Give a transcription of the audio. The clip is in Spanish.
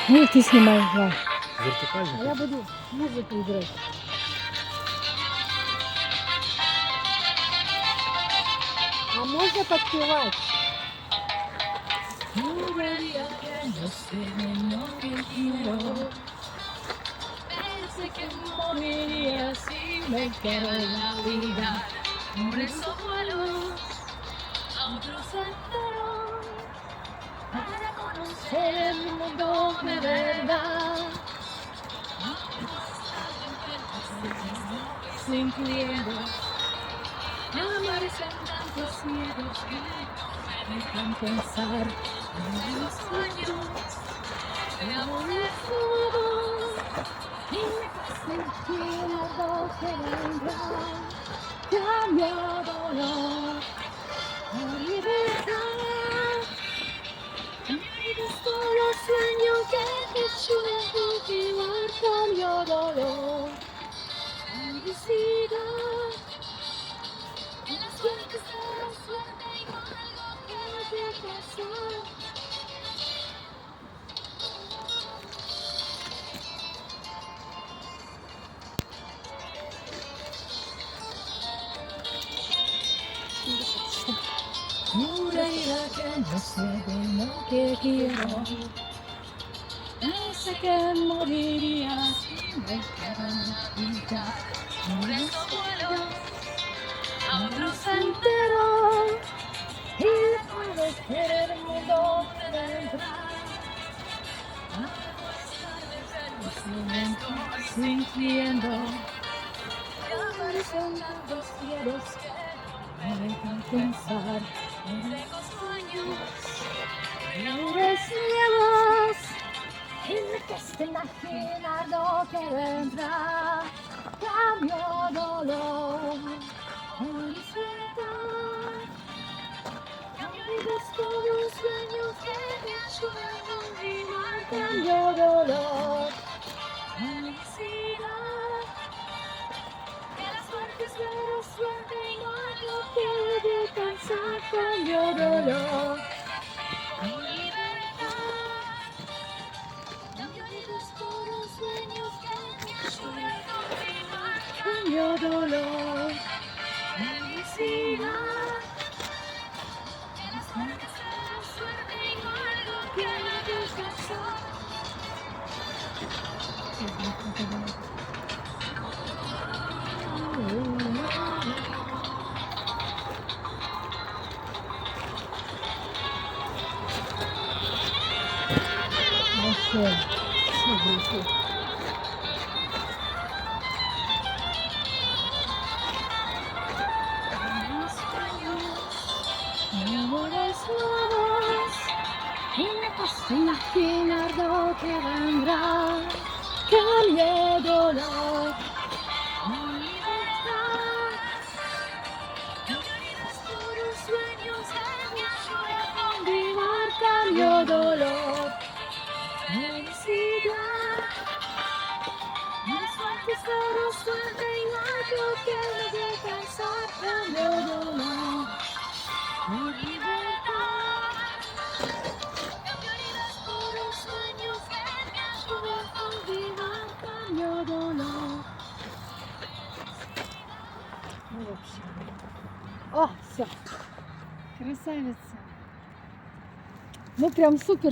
Ну, ты снимай, да. Вертикально? А я буду музыку играть. А можно подпевать? Pensé que moriría si me quedo en la vida. Por eso vuelo a otro sendero para conocer el mundo de verdad. Incluyendo amares en tantos cielos que no me dejan pensar en los sueños de amores nuevos. Y me sentir algo que vendrá, cambio dolor por libertad. Cambiaré todos los sueños que te ayuden a cultivar, cambio dolor, felicidad. En las suertes de la suerte y con algo que no te pasar. Juraría que no sé de lo que quiero. Pensé que moriría si me quedo en la vida. Por eso vuelo a otro sendero y puedo ver el mundo de entrar. Los momentos sintiendo son tantos cielos que no me dejan pensar en lejos sueños, libres nuevos, y me cuesta imaginar lo que vendrá. Cambio dolor por disfrutar, cambio vidas todos los sueños que me ayudan a olvidar. Cambio dolor, felicidad. Que la suerte es pero suerte y no hay lo que descansar. Cambio dolor por libertad. Cambio vidas por los sueños que me ayudan a olvidar. Cambio dolor, felicidad. Que la suerte es pero suerte y no hay lo que descansar. Вообще, смотрите. Amores nuevos, y me cuesta imaginar lo que vendrá. Cambio dolor por libertad. Cambio vidas por los sueños que me ayudan a olvidar. Cambio dolor, felicidad. La suerte es pero suerte y no hay lo que me descansar. Cambio dolor por libertad. Cambio vidas por los sueños que me ayudan a olvidar. Cambio dolor. Ну, вообще. О, все. Красавица. Ну, прям супер.